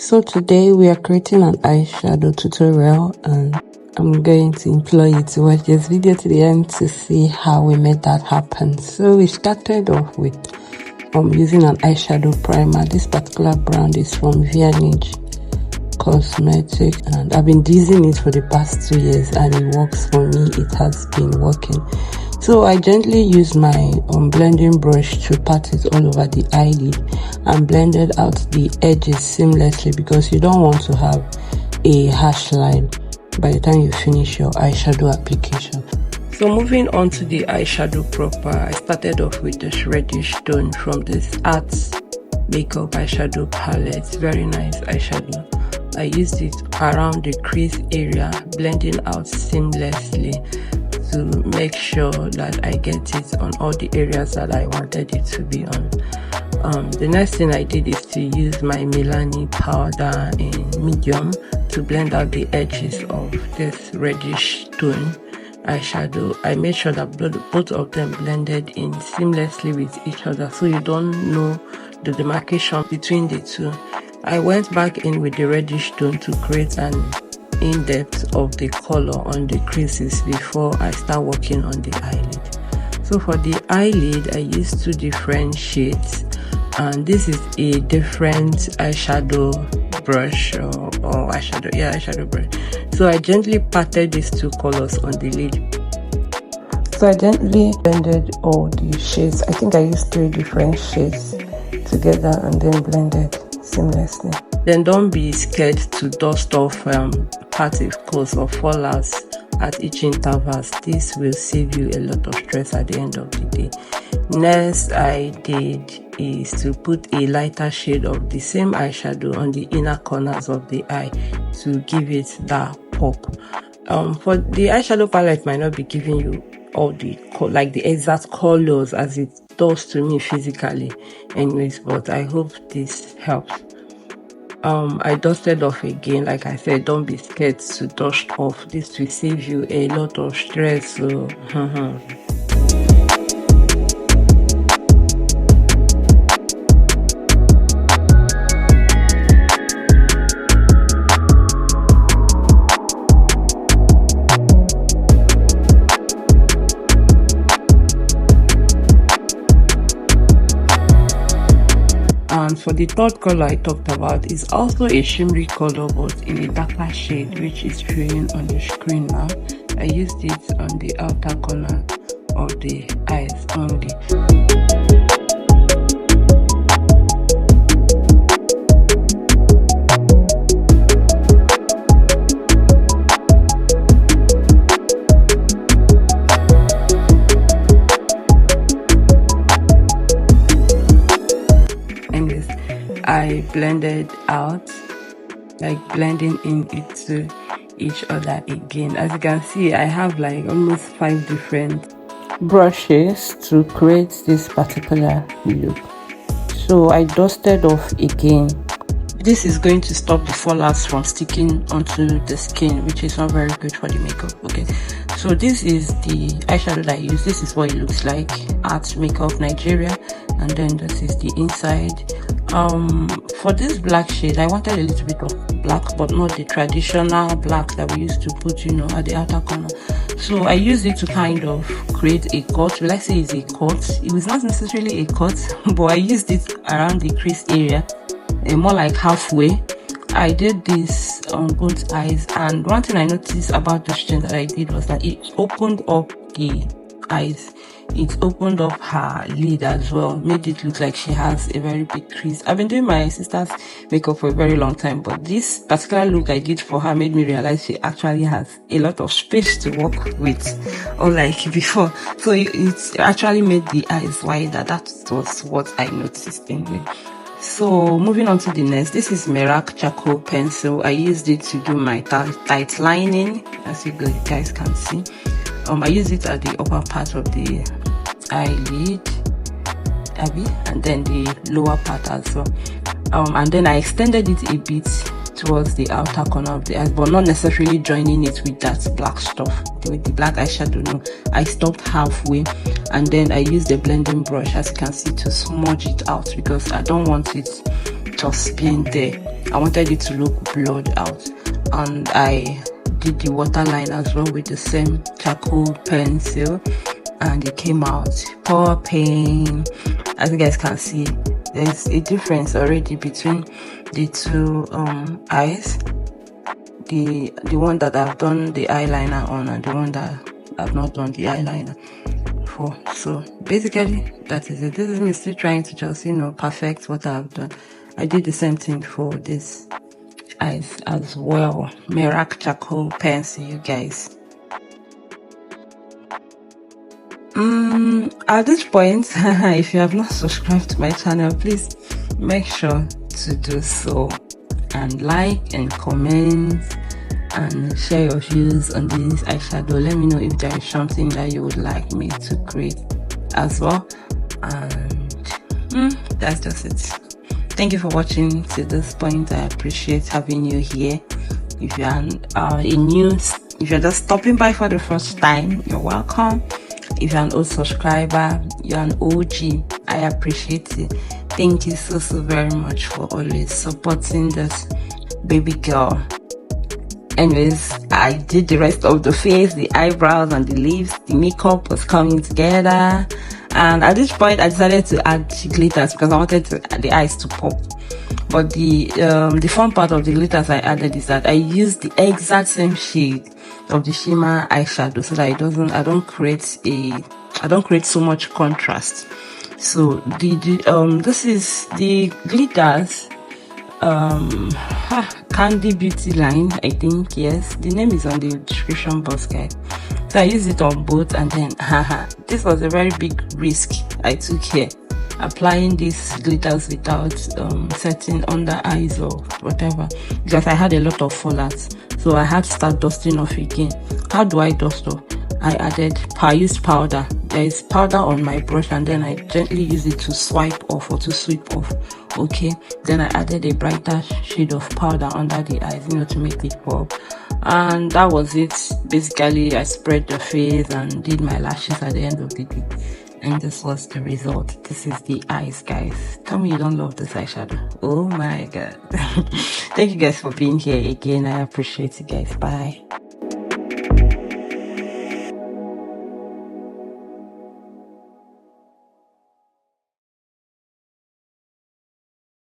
So today we are creating an eyeshadow tutorial, and I'm going to implore you to watch this video to the end to see how we made that happen. So we started off with using an eyeshadow primer. This particular brand is from Viange Cosmetic, and I've been using it for the past 2 years and it works for me. It has been working. So I gently use my blending brush to pat it all over the eyelid and blended out the edges seamlessly, because you don't want to have a harsh line by the time you finish your eyeshadow application. So moving on to the eyeshadow proper, I started off with this reddish tone from this Arts Makeup eyeshadow palette. Very nice eyeshadow. I used it around the crease area, blending out seamlessly to make sure that I get it on all the areas that I wanted it to be on. The next thing I did is to use my Milani powder in medium to blend out the edges of this reddish tone eyeshadow. I made sure that both of them blended in seamlessly with each other, so you don't know the demarcation between the two. I went back in with the reddish tone to create an in-depth of the color on the creases before I start working on the eyelid. So for the eyelid, I used 2 different shades, and this is a different eyeshadow brush or eyeshadow brush. So I gently patted these 2 colors on the lid. So I gently blended all the shades. I think I used 3 different shades together and then blended seamlessly. Then don't be scared to dust off particles or fallouts at each interval. This will save you a lot of stress at the end of the day. Next I did is to put a lighter shade of the same eyeshadow on the inner corners of the eye to give it that pop. For the eyeshadow palette might not be giving you all the the exact colors as it does to me physically anyways, but I hope this helps. I dusted off again. Like I said, don't be scared to dust off. This will save you a lot of stress. So and for the third color I talked about, is also a shimmery color but in a darker shade, which is showing on the screen now. I used it on the outer corner of the eyes only. I blended out, like blending in into each other again. As you can see, I have like almost 5 different brushes to create this particular look. So I dusted off again. This is going to stop the fallouts from sticking onto the skin, which is not very good for the makeup. Okay, so this is the eyeshadow that I use. This is what it looks like at Makeup Nigeria, and then this is the inside. For this black shade, I wanted a little bit of black, but not the traditional black that we used to put, at the outer corner. So I used it to kind of create a cut. Will I say it's a cut? It was not necessarily a cut, but I used it around the crease area, more like halfway. I did this on both eyes, and one thing I noticed about the shade that I did was that it opened up the eyes. It opened up her lid as well, made it look like she has a very big crease. I've been doing my sister's makeup for a very long time, but this particular look I did for her made me realize she actually has a lot of space to work with, unlike before. So it actually made the eyes wider. That was what I noticed anyway. So moving on to the next, this is Merak charcoal pencil. I used it to do my tight lining, as you guys can see. I use it at the upper part of the eyelid, and then the lower part as well. And then I extended it a bit towards the outer corner of the eyes, but not necessarily joining it with that black stuff, with the black eyeshadow. No, I stopped halfway, and then I used the blending brush, as you can see, to smudge it out because I don't want it just being there. I wanted it to look blurred out, and I did the waterline as well with the same charcoal pencil, and it came out popping. As you guys can see, there's a difference already between the two eyes, the one that I've done the eyeliner on and the one that I've not done the eyeliner for. So basically that is it. This is me still trying to just, you know, perfect what I've done. I did the same thing for this eyes as well. Mirac charcoal pencil, you guys. At this point, if you have not subscribed to my channel, please make sure to do so, and like and comment and share your views on this eyeshadow. Let me know if there is something that you would like me to create as well. And that's just it. Thank you for watching to this point. I appreciate having you here. If you are if you're just stopping by for the first time, you're welcome. If you're an old subscriber, you're an OG, I appreciate it. Thank you so very much for always supporting this baby girl. Anyways, I did the rest of the face, the eyebrows and the lips. The makeup was coming together, and at this point I decided to add glitters because I wanted the eyes to pop. But the fun part of the glitters I added is that I used the exact same shade of the shimmer eyeshadow, so that I don't create so much contrast. So this is the glitters Candy Beauty line, I think. Yes, the name is on the description box, guys. So I used it on both, and then this was a very big risk I took here, applying these glitters without setting under eyes or whatever, because I had a lot of fallouts, so I had to start dusting off again. How do I dust off? I used powder. There is powder on my brush, and then I gently use it to swipe off or to sweep off. Okay, then I added a brighter shade of powder under the eyes, you know, to make it pop. And that was it. Basically, I spread the face and did my lashes at the end of the day, and this was the result. This is the eyes, guys. Tell me you don't love this eyeshadow. Oh my god. Thank you guys for being here again. I appreciate you guys. Bye.